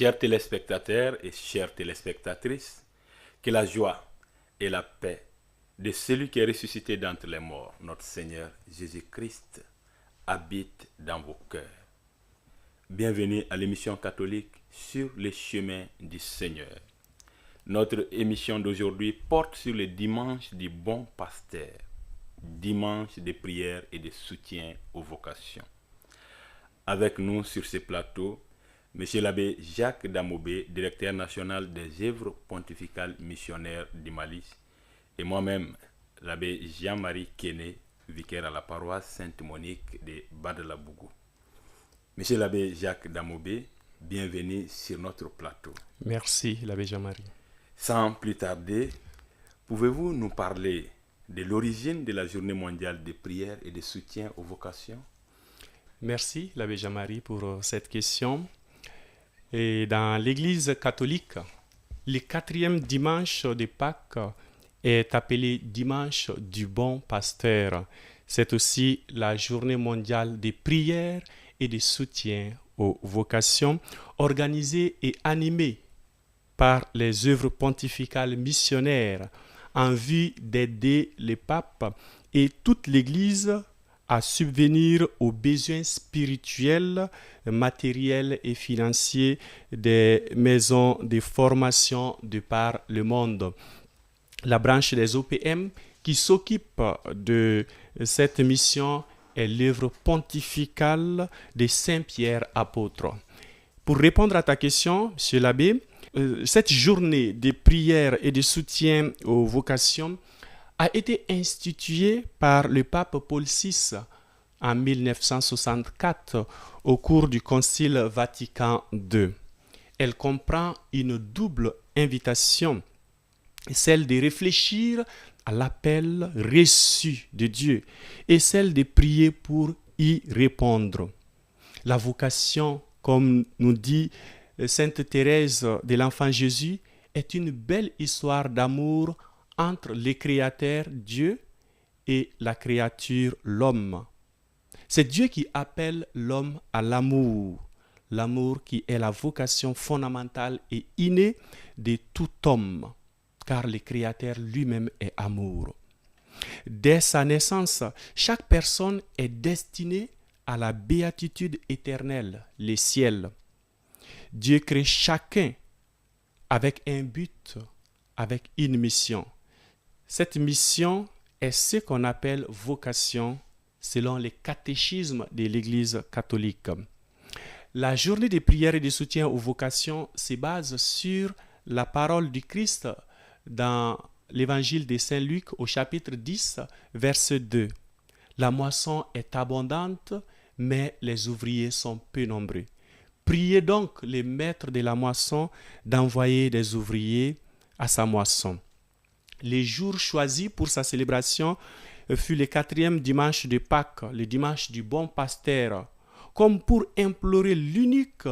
Chers téléspectateurs et chères téléspectatrices, que la joie et la paix de celui qui est ressuscité d'entre les morts, notre Seigneur Jésus-Christ, habitent dans vos cœurs. Bienvenue à l'émission catholique sur les chemins du Seigneur. Notre émission d'aujourd'hui porte sur le dimanche du bon pasteur, dimanche de prière et de soutien aux vocations. Avec nous sur ce plateau, Monsieur l'abbé Jacques Damobé, directeur national des œuvres pontificales missionnaires du Mali, et moi-même, l'abbé Jean-Marie Kéné, vicaire à la paroisse Sainte-Monique de Badalabougou. Monsieur l'abbé Jacques Damobé, bienvenue sur notre plateau. Merci, l'abbé Jean-Marie. Sans plus tarder, pouvez-vous nous parler de l'origine de la journée mondiale de prière et de soutien aux vocations? Merci, l'abbé Jean-Marie, pour cette question. Et dans l'Église catholique, le 4e dimanche de Pâques est appelé dimanche du bon pasteur. C'est aussi la journée mondiale de prière et de soutien aux vocations, organisée et animée par les œuvres pontificales missionnaires en vue d'aider les papes et toute l'Église à subvenir aux besoins spirituels, matériels et financiers des maisons de formation de par le monde. La branche des OPM qui s'occupe de cette mission est l'œuvre pontificale de Saint-Pierre apôtre. Pour répondre à ta question, monsieur l'abbé, cette journée de prière et de soutien aux vocations a été instituée par le pape Paul VI en 1964 au cours du Concile Vatican II. Elle comprend une double invitation, celle de réfléchir à l'appel reçu de Dieu et celle de prier pour y répondre. La vocation, comme nous dit Sainte Thérèse de l'Enfant Jésus, est une belle histoire d'amour entre le Créateur, Dieu, et la créature, l'homme. C'est Dieu qui appelle l'homme à l'amour, l'amour qui est la vocation fondamentale et innée de tout homme, car le Créateur lui-même est amour. Dès sa naissance, chaque personne est destinée à la béatitude éternelle, les ciels. Dieu crée chacun avec un but, avec une mission. Cette mission est ce qu'on appelle vocation selon les catéchismes de l'Église catholique. La journée de prière et de soutien aux vocations se base sur la parole du Christ dans l'évangile de Saint Luc au chapitre 10, verset 2. La moisson est abondante, mais les ouvriers sont peu nombreux. Priez donc les maîtres de la moisson d'envoyer des ouvriers à sa moisson. Les jours choisis pour sa célébration fut le 4e dimanche de Pâques, le dimanche du bon pasteur, comme pour implorer l'unique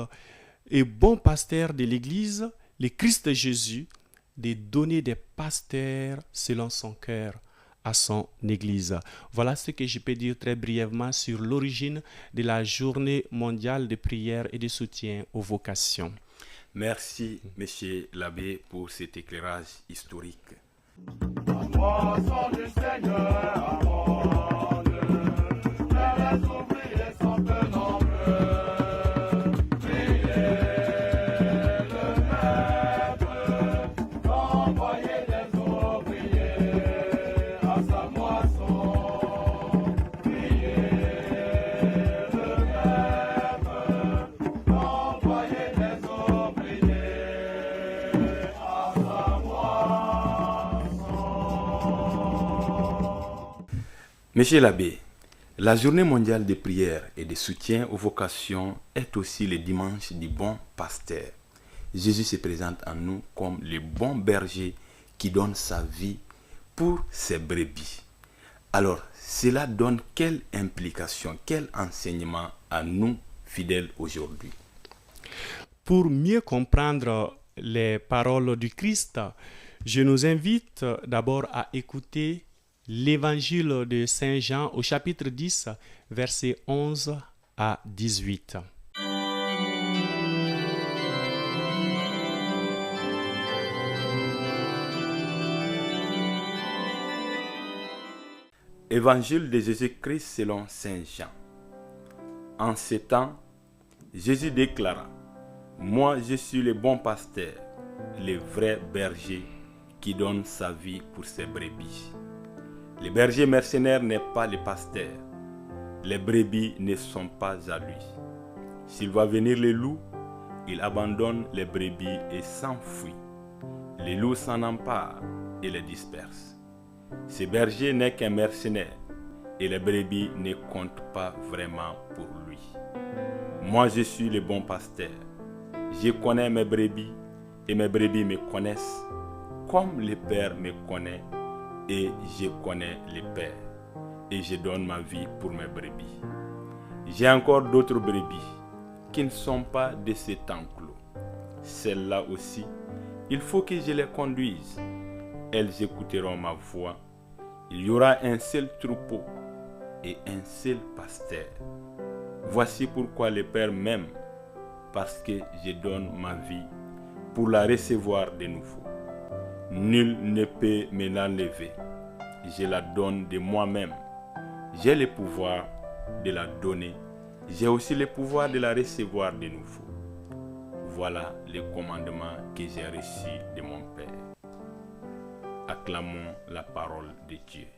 et bon pasteur de l'Église, le Christ Jésus, de donner des pasteurs selon son cœur à son Église. Voilà ce que je peux dire très brièvement sur l'origine de la journée mondiale de prière et de soutien aux vocations. Merci, monsieur l'abbé, pour cet éclairage historique. La moisson du Seigneur abonde, mais les ouvriers sont peu nombreux. Priez le Maître d'envoyer des ouvriers à sa moisson. Priez le Maître d'envoyer des ouvriers à sa moisson. Monsieur l'abbé, la journée mondiale de prière et de soutien aux vocations est aussi le dimanche du bon pasteur. Jésus se présente en nous comme le bon berger qui donne sa vie pour ses brebis. Alors, cela donne quelle implication, quel enseignement à nous, fidèles aujourd'hui? Pour mieux comprendre les paroles du Christ, je nous invite d'abord à écouter l'évangile de Saint Jean au chapitre 10, versets 11 à 18. Évangile de Jésus-Christ selon Saint Jean. En ces temps, Jésus déclara, « Moi je suis le bon pasteur, le vrai berger qui donne sa vie pour ses brebis. Le berger mercenaire n'est pas le pasteur. Les brebis ne sont pas à lui. S'il voit venir les loups, il abandonne les brebis et s'enfuit. Les loups s'en emparent et les dispersent. Ce berger n'est qu'un mercenaire et les brebis ne comptent pas vraiment pour lui. Moi je suis le bon pasteur. Je connais mes brebis et mes brebis me connaissent comme le Père me connaît et je connais le Père et je donne ma vie pour mes brebis. J'ai encore d'autres brebis qui ne sont pas de cet enclos. Celles-là aussi, il faut que je les conduise. Elles écouteront ma voix. Il y aura un seul troupeau et un seul pasteur. Voici pourquoi le Père m'aime, parce que je donne ma vie pour la recevoir de nouveau. Nul ne peut me l'enlever. Je la donne de moi-même. J'ai le pouvoir de la donner. J'ai aussi le pouvoir de la recevoir de nouveau. Voilà le commandement que j'ai reçu de mon Père. Acclamons la parole de Dieu.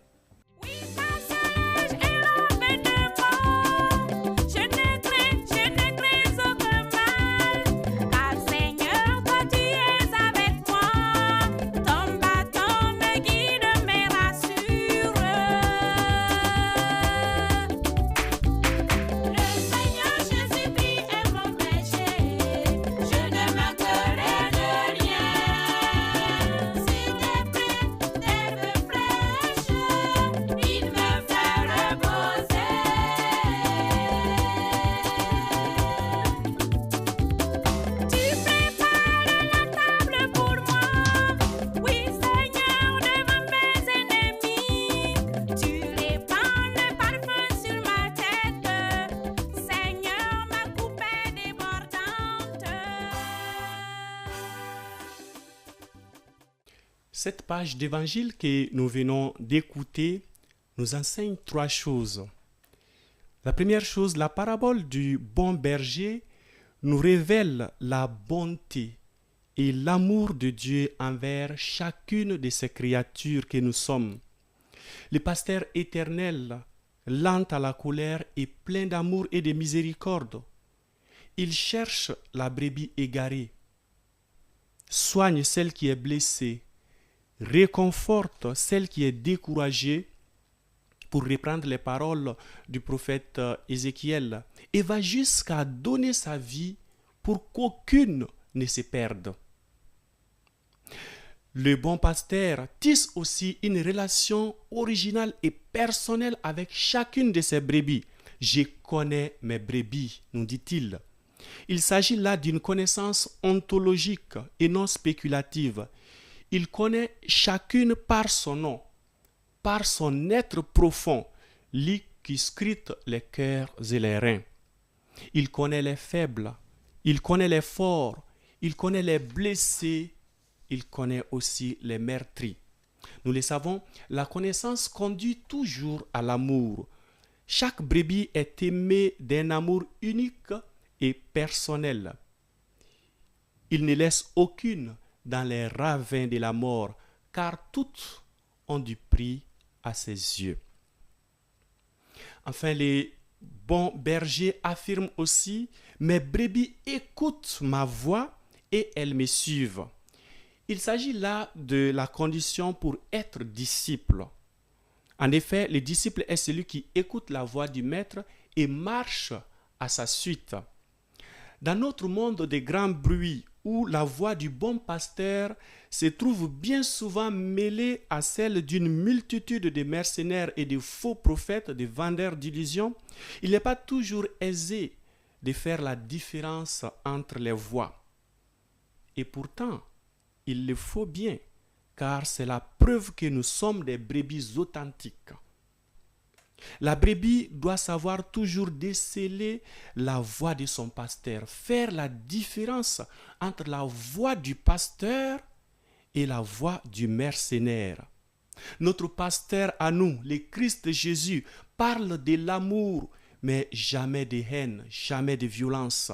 Cette page d'évangile que nous venons d'écouter nous enseigne trois choses. La première chose, la parabole du bon berger nous révèle la bonté et l'amour de Dieu envers chacune de ses créatures que nous sommes. Le pasteur éternel, lent à la colère et plein d'amour et de miséricorde, il cherche la brebis égarée, soigne celle qui est blessée, réconforte celle qui est découragée, pour reprendre les paroles du prophète Ézéchiel, et va jusqu'à donner sa vie pour qu'aucune ne se perde. Le bon pasteur tisse aussi une relation originale et personnelle avec chacune de ses brebis. « Je connais mes brebis », nous dit-il. Il s'agit là d'une connaissance ontologique et non spéculative. Il connaît chacune par son nom, par son être profond, lui qui scrute les cœurs et les reins. Il connaît les faibles, il connaît les forts, il connaît les blessés, il connaît aussi les meurtris. Nous le savons, la connaissance conduit toujours à l'amour. Chaque brebis est aimée d'un amour unique et personnel. Il ne laisse aucune dans les ravins de la mort, car toutes ont du prix à ses yeux. Enfin, les bons bergers affirment aussi « Mes brebis écoutent ma voix et elles me suivent ». Il s'agit là de la condition pour être disciple. En effet, le disciple est celui qui écoute la voix du maître et marche à sa suite. Dans notre monde des grands bruits, où la voix du bon pasteur se trouve bien souvent mêlée à celle d'une multitude de mercenaires et de faux prophètes, de vendeurs d'illusions, il n'est pas toujours aisé de faire la différence entre les voix. Et pourtant, il le faut bien, car c'est la preuve que nous sommes des brebis authentiques. La brebis doit savoir toujours déceler la voix de son pasteur, faire la différence entre la voix du pasteur et la voix du mercenaire. Notre pasteur à nous, le Christ Jésus, parle de l'amour, mais jamais de haine, jamais de violence.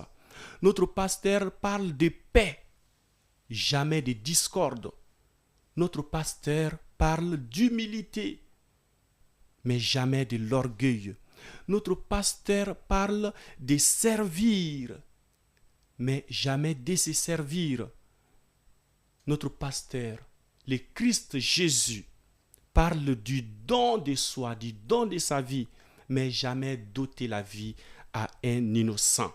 Notre pasteur parle de paix, jamais de discorde. Notre pasteur parle d'humilité, mais jamais de l'orgueil. Notre pasteur parle de servir, mais jamais de se servir. Notre pasteur, le Christ Jésus, parle du don de soi, du don de sa vie, mais jamais d'ôter la vie à un innocent.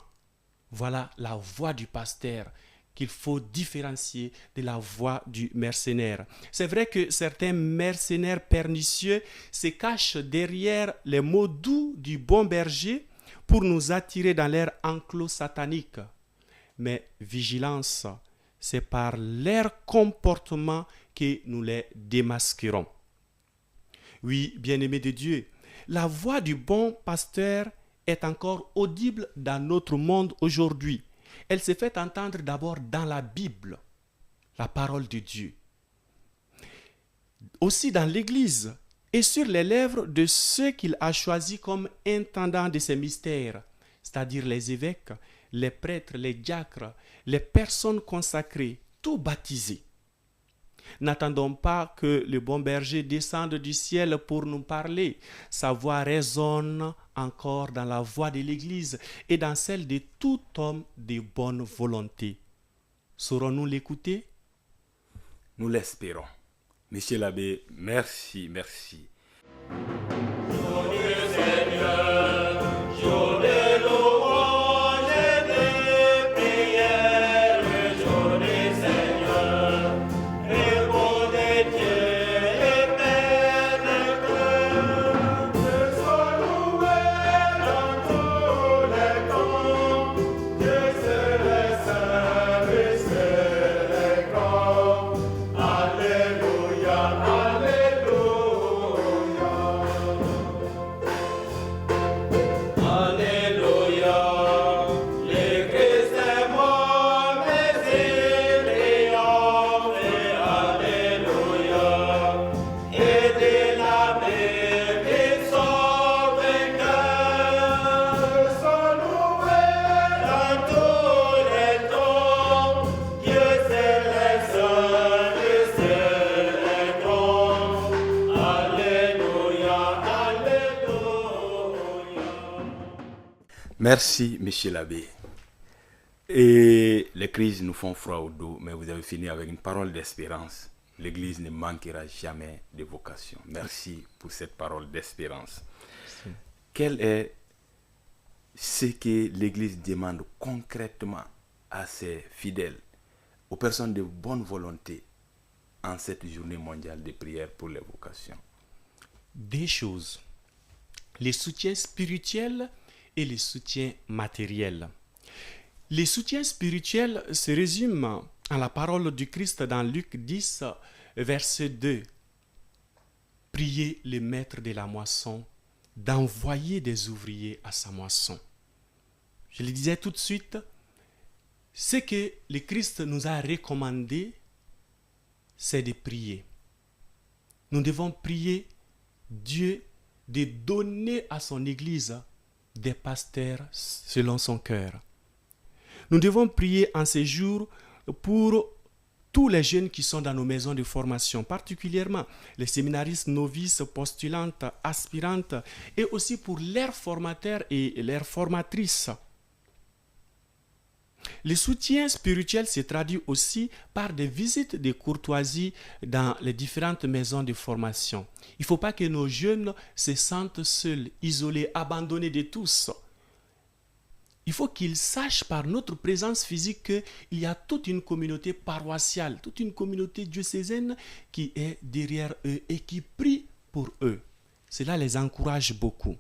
Voilà la voix du pasteur qu'il faut différencier de la voix du mercenaire. C'est vrai que certains mercenaires pernicieux se cachent derrière les mots doux du bon berger pour nous attirer dans leur enclos satanique. Mais vigilance, c'est par leur comportement que nous les démasquerons. Oui, bien-aimés de Dieu, la voix du bon pasteur est encore audible dans notre monde aujourd'hui. Elle se fait entendre d'abord dans la Bible, la parole de Dieu. Aussi dans l'Église et sur les lèvres de ceux qu'il a choisis comme intendants de ces mystères, c'est-à-dire les évêques, les prêtres, les diacres, les personnes consacrées, tout baptisés. N'attendons pas que le bon berger descende du ciel pour nous parler. Sa voix résonne encore dans la voix de l'Église et dans celle de tout homme de bonne volonté. Saurons-nous l'écouter? Nous l'espérons. Monsieur l'abbé, merci. Merci, monsieur l'abbé. Et les crises nous font froid au dos, mais vous avez fini avec une parole d'espérance. L'Église ne manquera jamais de vocation. Merci pour cette parole d'espérance. Merci. Quel est ce que l'Église demande concrètement à ses fidèles, aux personnes de bonne volonté, en cette journée mondiale de prière pour les vocations? Deux choses. Les soutiens spirituels et les soutiens matériels. Les soutiens spirituels se résument en la parole du Christ dans Luc 10, verset 2. Priez le maître de la moisson d'envoyer des ouvriers à sa moisson. Je le disais tout de suite, ce que le Christ nous a recommandé, c'est de prier. Nous devons prier Dieu de donner à son Église des pasteurs selon son cœur. Nous devons prier en ces jours pour tous les jeunes qui sont dans nos maisons de formation, particulièrement les séminaristes novices, postulantes, aspirantes, et aussi pour leurs formateurs et leurs formatrices. Le soutien spirituel se traduit aussi par des visites de courtoisie dans les différentes maisons de formation. Il ne faut pas que nos jeunes se sentent seuls, isolés, abandonnés de tous. Il faut qu'ils sachent par notre présence physique qu'il y a toute une communauté paroissiale, toute une communauté diocésaine qui est derrière eux et qui prie pour eux. Cela les encourage beaucoup.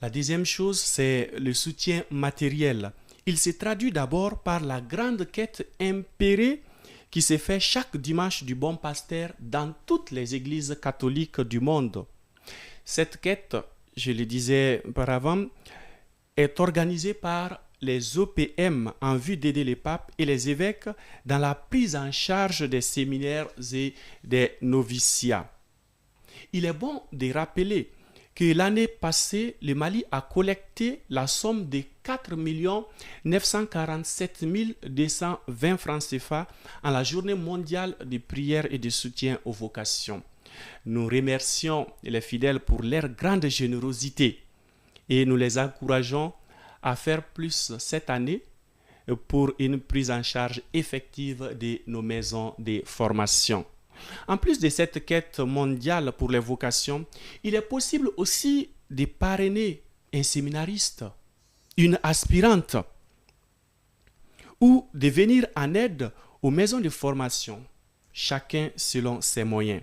La deuxième chose, c'est le soutien matériel. Il se traduit d'abord par la grande quête impérée qui se fait chaque dimanche du bon pasteur dans toutes les églises catholiques du monde. Cette quête, je le disais auparavant, est organisée par les OPM en vue d'aider les papes et les évêques dans la prise en charge des séminaires et des noviciats. il est bon de rappeler que l'année passée, le Mali a collecté la somme de 4 947 220 francs CFA en la journée mondiale de prière et de soutien aux vocations. Nous remercions les fidèles pour leur grande générosité et nous les encourageons à faire plus cette année pour une prise en charge effective de nos maisons de formation. En plus de cette quête mondiale pour les vocations, il est possible aussi de parrainer un séminariste, une aspirante, ou de venir en aide aux maisons de formation, chacun selon ses moyens.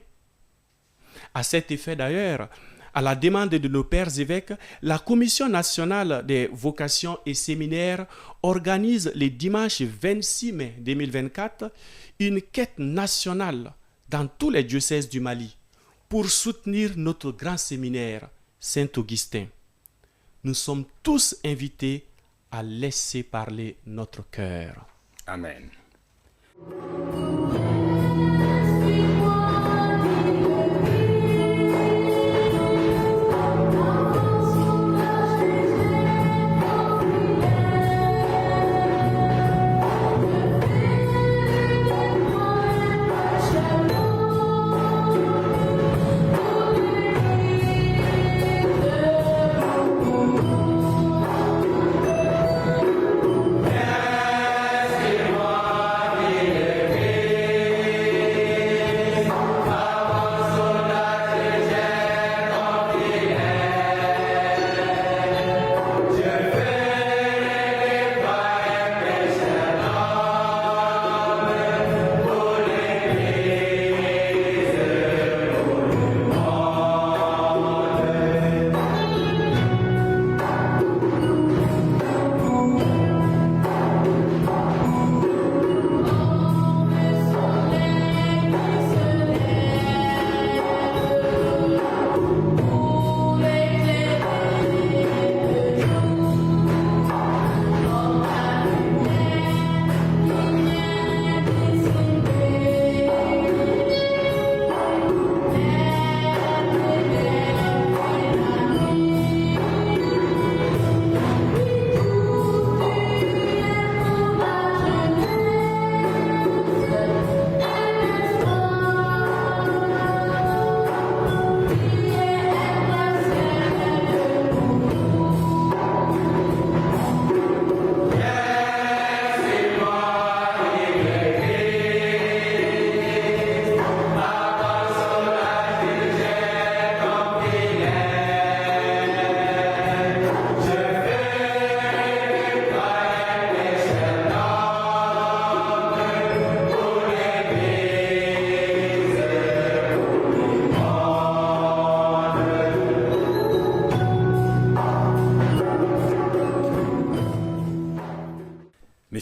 À cet effet d'ailleurs, à la demande de nos pères évêques, la Commission nationale des vocations et séminaires organise le dimanche 26 mai 2024 une quête nationale dans tous les diocèses du Mali pour soutenir notre grand séminaire Saint-Augustin. Nous sommes tous invités à laisser parler notre cœur. Amen.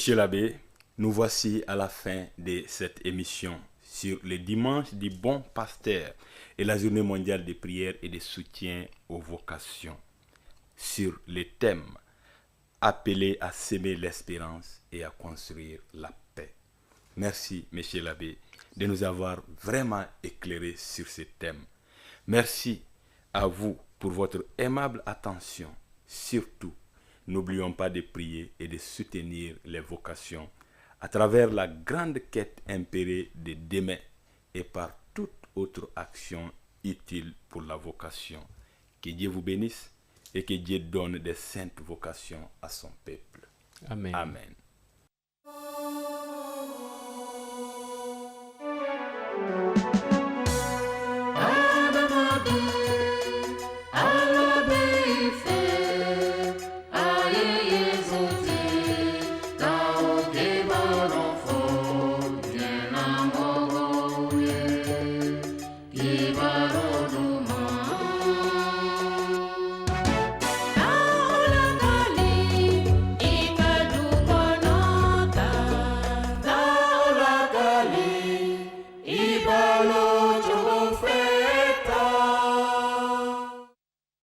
Monsieur l'abbé, nous voici à la fin de cette émission sur le dimanche du bon pasteur et la journée mondiale de prière et de soutien aux vocations, sur le thème appelé à s'aimer l'espérance et à construire la paix. Merci, monsieur l'abbé, de nous avoir vraiment éclairé sur ce thème. Merci à vous pour votre aimable attention. Surtout, n'oublions pas de prier et de soutenir les vocations à travers la grande quête impérée de demain et par toute autre action utile pour la vocation. Que Dieu vous bénisse et que Dieu donne des saintes vocations à son peuple. Amen. Amen.